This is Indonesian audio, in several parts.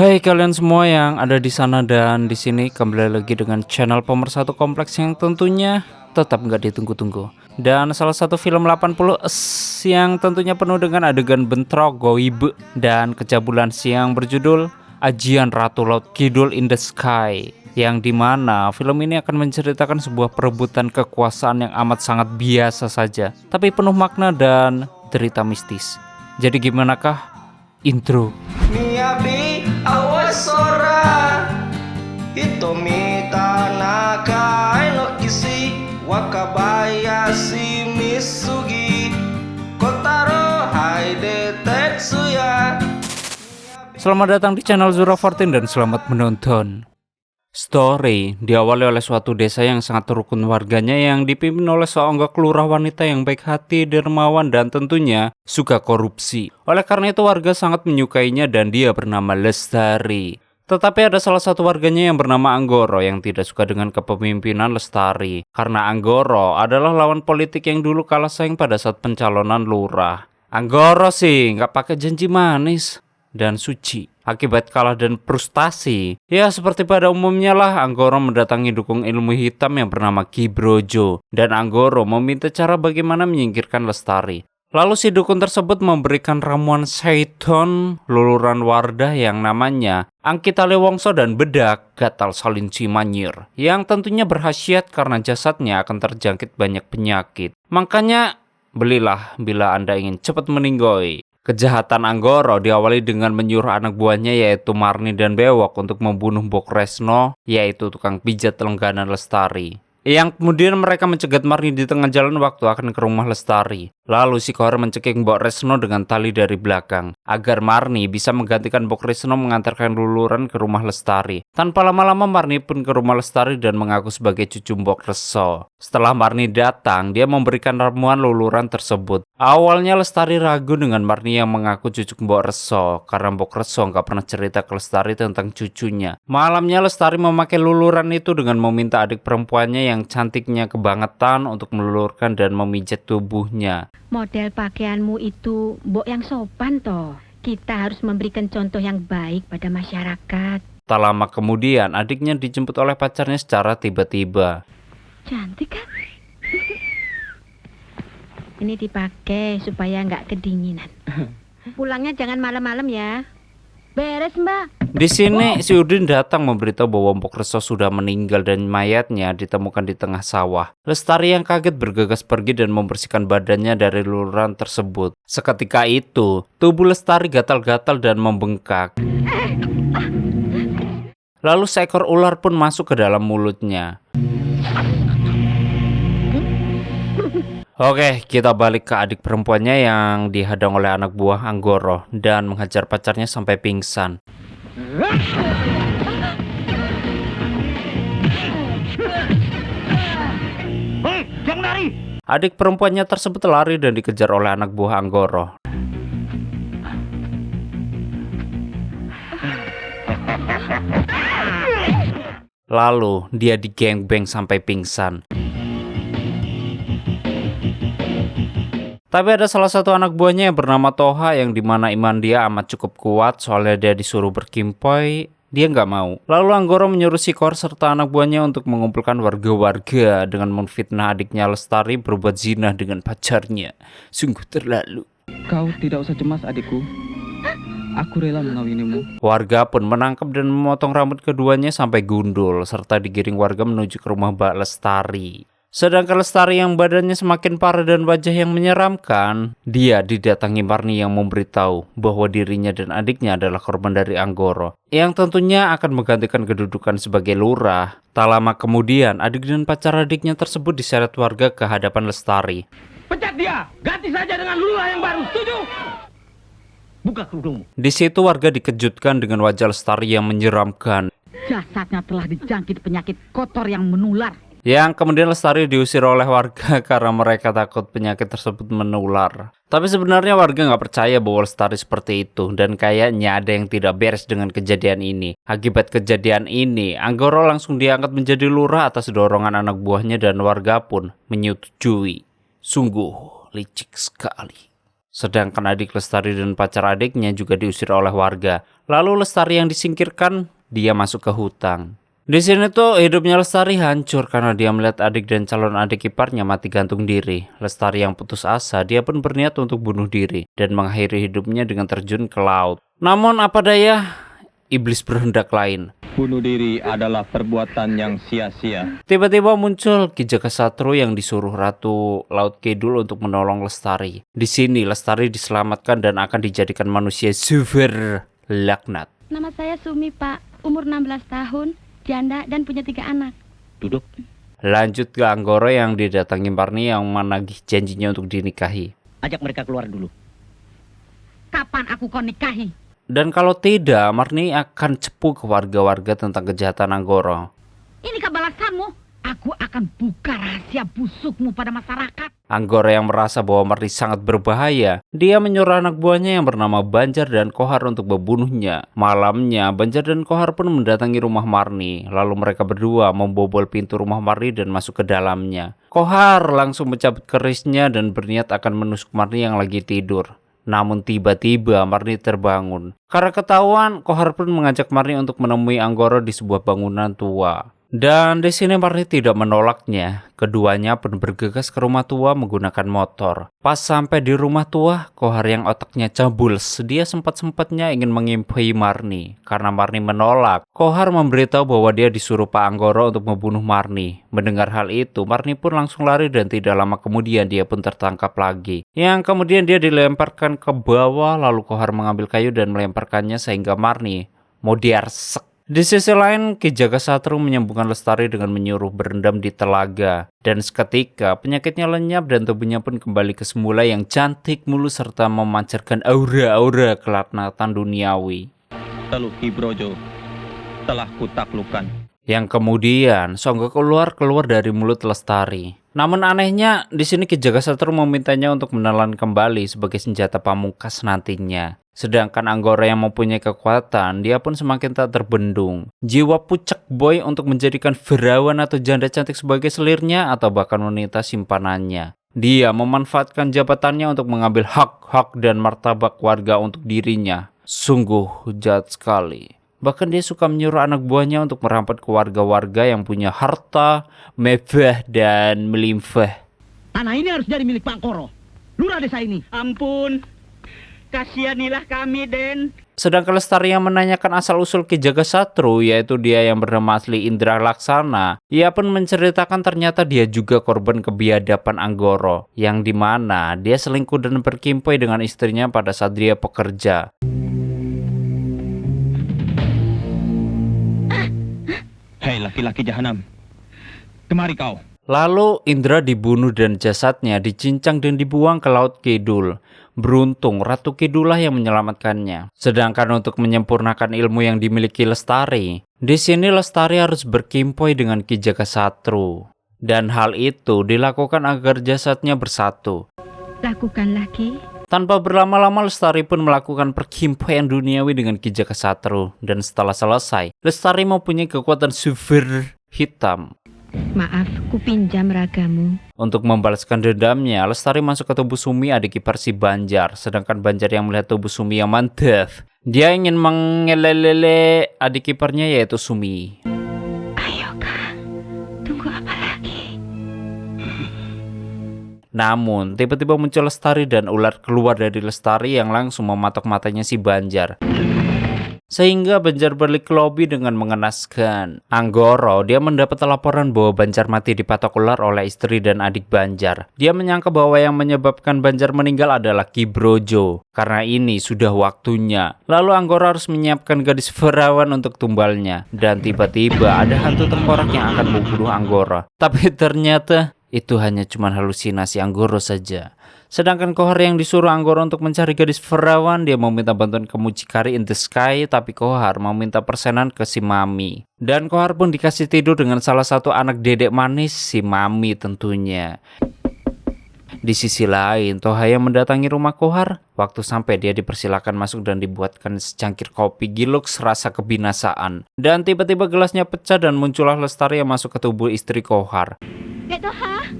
Hai kalian semua yang ada di sana dan di sini, kembali lagi dengan channel Pemersatu Kompleks yang tentunya tetap nggak ditunggu-tunggu. Dan salah satu film 80s yang tentunya penuh dengan adegan bentrok, goib, dan kecabulan yang berjudul Ajian Ratu Laut Kidul in the Sky. Yang dimana film ini akan menceritakan sebuah perebutan kekuasaan yang amat sangat biasa saja, tapi penuh makna dan cerita mistis. Jadi gimanakah intro? Miyabi awasora Hitomi tanaka enokisi Wakabayashi misugi Kotaro haide tetsuya. Selamat datang di channel Zura14 dan selamat menonton. Story diawali oleh suatu desa yang sangat rukun warganya yang dipimpin oleh seorang lurah wanita yang baik hati, dermawan, dan tentunya suka korupsi. Oleh karena itu warga sangat menyukainya dan dia bernama Lestari. Tetapi ada salah satu warganya yang bernama Anggoro yang tidak suka dengan kepemimpinan Lestari. Karena Anggoro adalah lawan politik yang dulu kalah saing pada saat pencalonan lurah. Anggoro sih nggak pakai janji manis dan suci. Akibat kalah dan frustasi, ya seperti pada umumnya lah, Anggoro mendatangi dukung ilmu hitam yang bernama Ki Brojo. Dan Anggoro meminta cara bagaimana menyingkirkan Lestari. Lalu si dukun tersebut memberikan ramuan Seiton luluran Wardah yang namanya Angkitale Wongso dan bedak Gatal Salinci Manyir, yang tentunya berkhasiat karena jasadnya akan terjangkit banyak penyakit. Makanya belilah bila Anda ingin cepat meninggoy. Kejahatan Anggoro diawali dengan menyuruh anak buahnya yaitu Marni dan Bewok untuk membunuh Mbok Resno, yaitu tukang pijat langganan Lestari. Yang kemudian mereka mencegat Marni di tengah jalan waktu akan ke rumah Lestari. Lalu si Kohar mencekik Mbok Resno dengan tali dari belakang agar Marni bisa menggantikan Mbok Resno mengantarkan luluran ke rumah Lestari. Tanpa lama-lama Marni pun ke rumah Lestari dan mengaku sebagai cucu Mbok Reso. Setelah Marni datang, dia memberikan ramuan luluran tersebut. Awalnya Lestari ragu dengan Marni yang mengaku cucu Mbok Reso karena Mbok Reso nggak pernah cerita ke Lestari tentang cucunya. Malamnya Lestari memakai luluran itu dengan meminta adik perempuannya yang cantiknya kebangetan untuk melulurkan dan memijat tubuhnya. Model pakaianmu itu mbok yang sopan toh. Kita harus memberikan contoh yang baik pada masyarakat. Tak lama kemudian adiknya dijemput oleh pacarnya secara tiba-tiba. Cantik kan? Ini dipakai supaya nggak kedinginan. Pulangnya jangan malam-malam ya. Beres mbak. Di sini si Udin datang memberitahu bahwa Mbok Reso sudah meninggal dan mayatnya ditemukan di tengah sawah. Lestari yang kaget bergegas pergi dan membersihkan badannya dari luluran tersebut. Seketika itu, tubuh Lestari gatal-gatal dan membengkak. Lalu seekor ular pun masuk ke dalam mulutnya. Oke, kita balik ke adik perempuannya yang dihadang oleh anak buah Anggoro dan menghajar pacarnya sampai pingsan. Hei, jangan lari! Adik perempuannya tersebut lari dan dikejar oleh anak buah Anggoro. Lalu dia digengbeng sampai pingsan. Tapi ada salah satu anak buahnya yang bernama Toha yang dimana iman dia amat cukup kuat soalnya dia disuruh berkimpoi. Dia nggak mau. Lalu Anggoro menyuruh si Kor serta anak buahnya untuk mengumpulkan warga-warga dengan memfitnah adiknya Lestari berbuat zina dengan pacarnya. Sungguh terlalu. Kau tidak usah cemas adikku. Aku rela mengawinimu. Warga pun menangkap dan memotong rambut keduanya sampai gundul serta digiring warga menuju ke rumah Mbak Lestari. Sedangkan Lestari yang badannya semakin parah dan wajah yang menyeramkan, dia didatangi Marni yang memberitahu bahwa dirinya dan adiknya adalah korban dari Anggoro, yang tentunya akan menggantikan kedudukan sebagai lurah. Tak lama kemudian, adik dan pacar adiknya tersebut diseret warga ke hadapan Lestari. Pecat dia! Ganti saja dengan lurah yang baru, setuju? Buka kerudungmu. Di situ warga dikejutkan dengan wajah Lestari yang menyeramkan. Jasadnya telah dijangkit penyakit kotor yang menular. Yang kemudian Lestari diusir oleh warga karena mereka takut penyakit tersebut menular. Tapi sebenarnya warga nggak percaya bahwa Lestari seperti itu dan kayaknya ada yang tidak beres dengan kejadian ini. Akibat kejadian ini, Anggoro langsung diangkat menjadi lurah atas dorongan anak buahnya dan warga pun menyetujui. Sungguh licik sekali. Sedangkan adik Lestari dan pacar adiknya juga diusir oleh warga. Lalu Lestari yang disingkirkan, dia masuk ke hutang. Di sini tuh hidupnya Lestari hancur karena dia melihat adik dan calon adik iparnya mati gantung diri. Lestari yang putus asa, dia pun berniat untuk bunuh diri dan mengakhiri hidupnya dengan terjun ke laut. Namun apa daya, iblis berhendak lain. Bunuh diri adalah perbuatan yang sia-sia. Tiba-tiba muncul Ki Jagasatru yang disuruh Ratu Laut Kidul untuk menolong Lestari. Di sini Lestari diselamatkan dan akan dijadikan manusia super laknat. Nama saya Sumi, Pak. Umur 16 tahun, janda dan punya 3 anak. Duduk. Lanjut ke Anggoro yang didatangi Marni yang menagih janjinya untuk dinikahi. Ajak mereka keluar dulu. Kapan aku kau nikahi? Dan kalau tidak, Marni akan cepu ke warga-warga tentang kejahatan Anggoro. Inikah balasanmu? Aku akan buka rahasia busukmu pada masyarakat. Anggoro yang merasa bahwa Marni sangat berbahaya, dia menyuruh anak buahnya yang bernama Banjar dan Kohar untuk membunuhnya. Malamnya, Banjar dan Kohar pun mendatangi rumah Marni. Lalu mereka berdua membobol pintu rumah Marni dan masuk ke dalamnya. Kohar langsung mencabut kerisnya dan berniat akan menusuk Marni yang lagi tidur. Namun tiba-tiba Marni terbangun. Karena ketahuan, Kohar pun mengajak Marni untuk menemui Anggoro di sebuah bangunan tua. Dan di sini Marni tidak menolaknya. Keduanya pun bergegas ke rumah tua menggunakan motor. Pas sampai di rumah tua, Kohar yang otaknya cabul, dia sempat-sempatnya ingin mengimpoi Marni. Karena Marni menolak, Kohar memberitahu bahwa dia disuruh Pak Anggoro untuk membunuh Marni. Mendengar hal itu, Marni pun langsung lari dan tidak lama kemudian dia pun tertangkap lagi. Yang kemudian dia dilemparkan ke bawah, lalu Kohar mengambil kayu dan melemparkannya sehingga Marni mau diarsek. Di sisi lain, Ki Jagasatru menyembuhkan Lestari dengan menyuruh berendam di telaga. Dan seketika penyakitnya lenyap dan tubuhnya pun kembali ke semula yang cantik mulus serta memancarkan aura-aura kelaknatan duniawi. Teluk Ki Brojo telah kutaklukkan. Yang kemudian Songgo keluar dari mulut Lestari. Namun anehnya, di sini Ki Jagasatru memintanya untuk menelan kembali sebagai senjata pamungkas nantinya. Sedangkan Anggoro yang mempunyai kekuatan, dia pun semakin tak terbendung. Jiwa pucek boy untuk menjadikan perawan atau janda cantik sebagai selirnya atau bahkan wanita simpanannya. Dia memanfaatkan jabatannya untuk mengambil hak-hak dan martabak warga untuk dirinya. Sungguh jahat sekali. Bahkan dia suka menyuruh anak buahnya untuk merampas ke warga-warga yang punya harta, mewah, dan melimpah. Tanah ini harus jadi milik Pak Koro, lurah desa ini. Ampun, kasihanilah kami, Den. Sedangkan Lestari yang menanyakan asal-usul Ki Jagasatru, yaitu dia yang bernama asli Indra Laksana, ia pun menceritakan ternyata dia juga korban kebiadaban Anggoro, yang dimana dia selingkuh dan berkimpoi dengan istrinya pada saat dia pekerja. Hei laki-laki jahanam, kemari kau. Lalu Indra dibunuh dan jasadnya dicincang dan dibuang ke Laut Kidul. Beruntung Ratu Kidul lah yang menyelamatkannya. Sedangkan untuk menyempurnakan ilmu yang dimiliki Lestari, di sini Lestari harus berkimpoi dengan Ki Jagasatru. Dan hal itu dilakukan agar jasadnya bersatu. Lakukan lagi. Tanpa berlama-lama Lestari pun melakukan perkimpoian duniawi dengan Ki Jagasatru. Dan setelah selesai, Lestari mempunyai kekuatan super hitam. Maaf, ku pinjam ragamu. Untuk membalaskan dendamnya, Lestari masuk ke tubuh Sumi adik ipar si Banjar. Sedangkan Banjar yang melihat tubuh Sumi yang mantap, dia ingin mengelelele adik iparnya yaitu Sumi. Ayo Kang, tunggu apa lagi? Namun tiba-tiba muncul Lestari dan ular keluar dari Lestari yang langsung mematok matanya si Banjar. Sehingga Banjar balik ke lobi dengan mengenaskan. Anggoro, dia mendapat laporan bahwa Banjar mati dipatok ular oleh istri dan adik Banjar. Dia menyangka bahwa yang menyebabkan Banjar meninggal adalah Ki Brojo. Karena ini sudah waktunya. Lalu Anggoro harus menyiapkan gadis perawan untuk tumbalnya. Dan tiba-tiba ada hantu tengkorak yang akan membunuh Anggoro. Tapi ternyata itu hanya cuma halusinasi Anggoro saja. Sedangkan Kohar yang disuruh Anggoro untuk mencari gadis perawan, dia meminta bantuan ke mucikari in the sky, tapi Kohar meminta persenan ke si Mami. Dan Kohar pun dikasih tidur dengan salah satu anak dedek manis, si Mami tentunya. Di sisi lain, Tohaya mendatangi rumah Kohar. Waktu sampai dia dipersilakan masuk dan dibuatkan secangkir kopi giluk serasa kebinasaan. Dan tiba-tiba gelasnya pecah dan muncullah Lestari yang masuk ke tubuh istri Kohar. Dek Toha,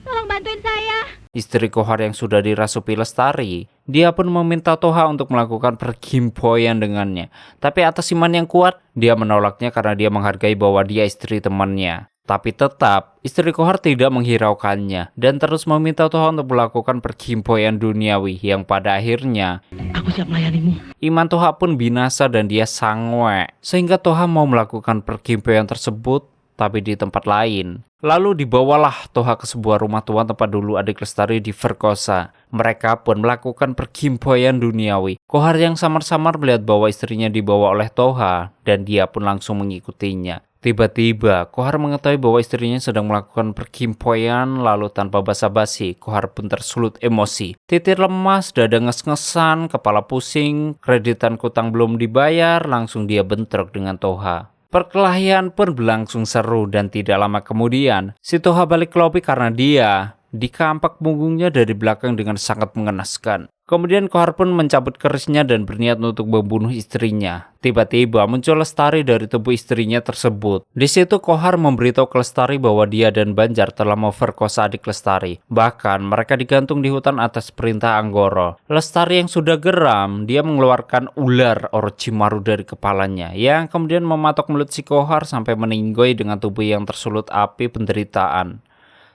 tolong bantuin saya. istri Kohar yang sudah dirasuki Lestari. Dia pun meminta Toha untuk melakukan perkimpoian dengannya. Tapi atas iman yang kuat, dia menolaknya karena dia menghargai bahwa dia istri temannya. Tapi tetap, istri Kohar tidak menghiraukannya dan terus meminta Toha untuk melakukan perkimpoian duniawi yang pada akhirnya Aku siap melayanimu. iman Toha pun binasa dan dia sangwe. Sehingga Toha mau melakukan perkimpoian tersebut tapi di tempat lain. Lalu dibawalah Toha ke sebuah rumah tua tempat dulu adik Lestari diperkosa. Mereka pun melakukan perkimpoian duniawi. Kohar yang samar-samar melihat bahwa istrinya dibawa oleh Toha dan dia pun langsung mengikutinya. Tiba-tiba, Kohar mengetahui bahwa istrinya sedang melakukan perkimpoian, lalu tanpa basa-basi, Kohar pun tersulut emosi. Titir lemas, dada nges-ngesan, kepala pusing, kreditan kutang belum dibayar, langsung dia bentrok dengan Toha. Perkelahian pun berlangsung seru dan tidak lama kemudian, si Toha balik ke lobi karena dia dikampak punggungnya dari belakang dengan sangat mengenaskan. Kemudian Kohar pun mencabut kerisnya dan berniat untuk membunuh istrinya. Tiba-tiba muncul Lestari dari tubuh istrinya tersebut. Di situ Kohar memberitahu ke Lestari bahwa dia dan Banjar telah memperkosa adik Lestari. Bahkan mereka digantung di hutan atas perintah Anggoro. Lestari yang sudah geram, dia mengeluarkan ular Orochimaru dari kepalanya, yang kemudian mematok mulut si Kohar sampai meninggoy dengan tubuh yang tersulut api penderitaan.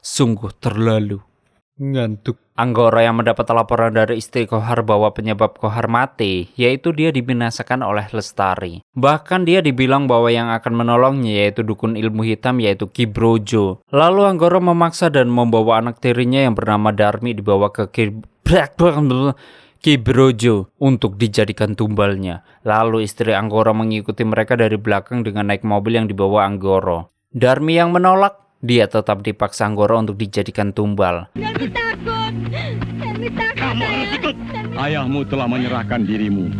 Sungguh terlalu ngantuk. Anggoro yang mendapat laporan dari istri Kohar bahwa penyebab Kohar mati, yaitu dia dibinasakan oleh Lestari. Bahkan dia dibilang bahwa yang akan menolongnya yaitu dukun ilmu hitam yaitu Ki Brojo. Lalu Anggoro memaksa dan membawa anak tirinya yang bernama Darmi dibawa ke Ki Brojo untuk dijadikan tumbalnya. Lalu istri Anggoro mengikuti mereka dari belakang dengan naik mobil yang dibawa Anggoro. Darmi yang menolak, dia tetap dipaksa Anggoro untuk dijadikan tumbal. Darmi takut. Darmi takut. Kamu harus ikut. Ayahmu telah menyerahkan dirimu.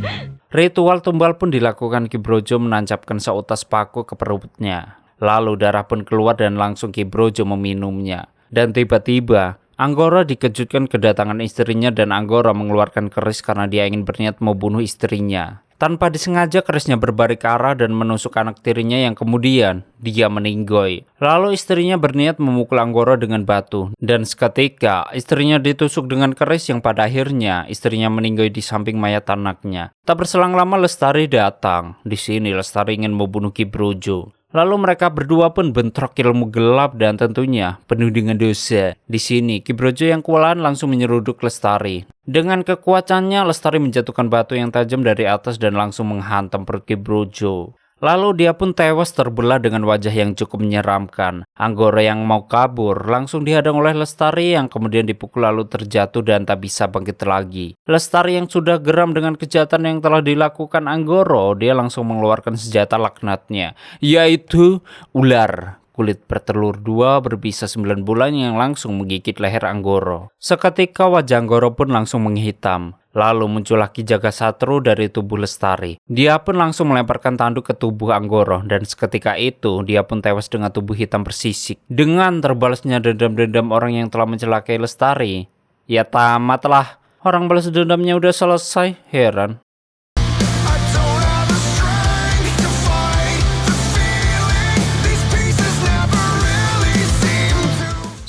Ritual tumbal pun dilakukan. Ki Brojo menancapkan seutas paku ke perutnya. Lalu darah pun keluar dan langsung Ki Brojo meminumnya. Dan tiba-tiba Anggoro dikejutkan kedatangan istrinya dan Anggoro mengeluarkan keris karena dia ingin berniat membunuh istrinya. Tanpa disengaja kerisnya berbalik arah dan menusuk anak tirinya yang kemudian dia meninggoy. Lalu istrinya berniat memukul Anggoro dengan batu. Dan seketika istrinya ditusuk dengan keris yang pada akhirnya istrinya meninggoy di samping mayat anaknya. Tak berselang lama Lestari datang. Di sini Lestari ingin membunuh Ki Brojo. Lalu mereka berdua pun bentrok ilmu gelap dan tentunya penuh dengan dosa. Di sini Ki Brojo yang kewalahan langsung menyeruduk Lestari. Dengan kekuatannya Lestari menjatuhkan batu yang tajam dari atas dan langsung menghantam perut Ki Brojo. Lalu dia pun tewas terbelah dengan wajah yang cukup menyeramkan. Anggoro yang mau kabur langsung dihadang oleh Lestari yang kemudian dipukul lalu terjatuh dan tak bisa bangkit lagi. Lestari yang sudah geram dengan kejahatan yang telah dilakukan Anggoro, dia langsung mengeluarkan senjata laknatnya, yaitu ular kulit bertelur 2 berbisa 9 bulan yang langsung menggigit leher Anggoro. Seketika wajah Anggoro pun langsung menghitam. Lalu muncullah Ki Jagasatru dari tubuh Lestari. Dia pun langsung melemparkan tanduk ke tubuh Anggoro dan seketika itu dia pun tewas dengan tubuh hitam bersisik. Dengan terbalasnya dendam-dendam orang yang telah mencelakai Lestari, ya tamatlah. Orang balas dendamnya udah selesai, heran.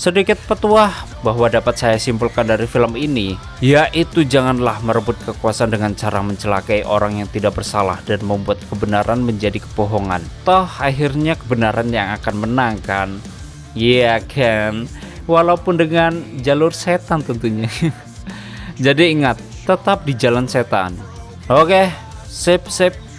Sedikit petuah bahwa dapat saya simpulkan dari film ini, yaitu janganlah merebut kekuasaan dengan cara mencelakai orang yang tidak bersalah dan membuat kebenaran menjadi kebohongan. Toh akhirnya kebenaran yang akan menang kan? Iya kan? Walaupun dengan jalur setan tentunya. Jadi ingat, tetap di jalan setan. Oke, sip.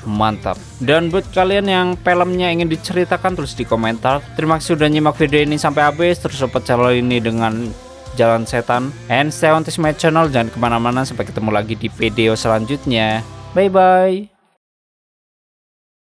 Mantap. Dan buat kalian yang filmnya ingin diceritakan tulis di komentar. Terima kasih sudah nyimak video ini sampai habis. Terus support channel ini dengan jalan setan. And stay on this my channel. Jangan kemana-mana. Sampai ketemu lagi di video selanjutnya. Bye bye.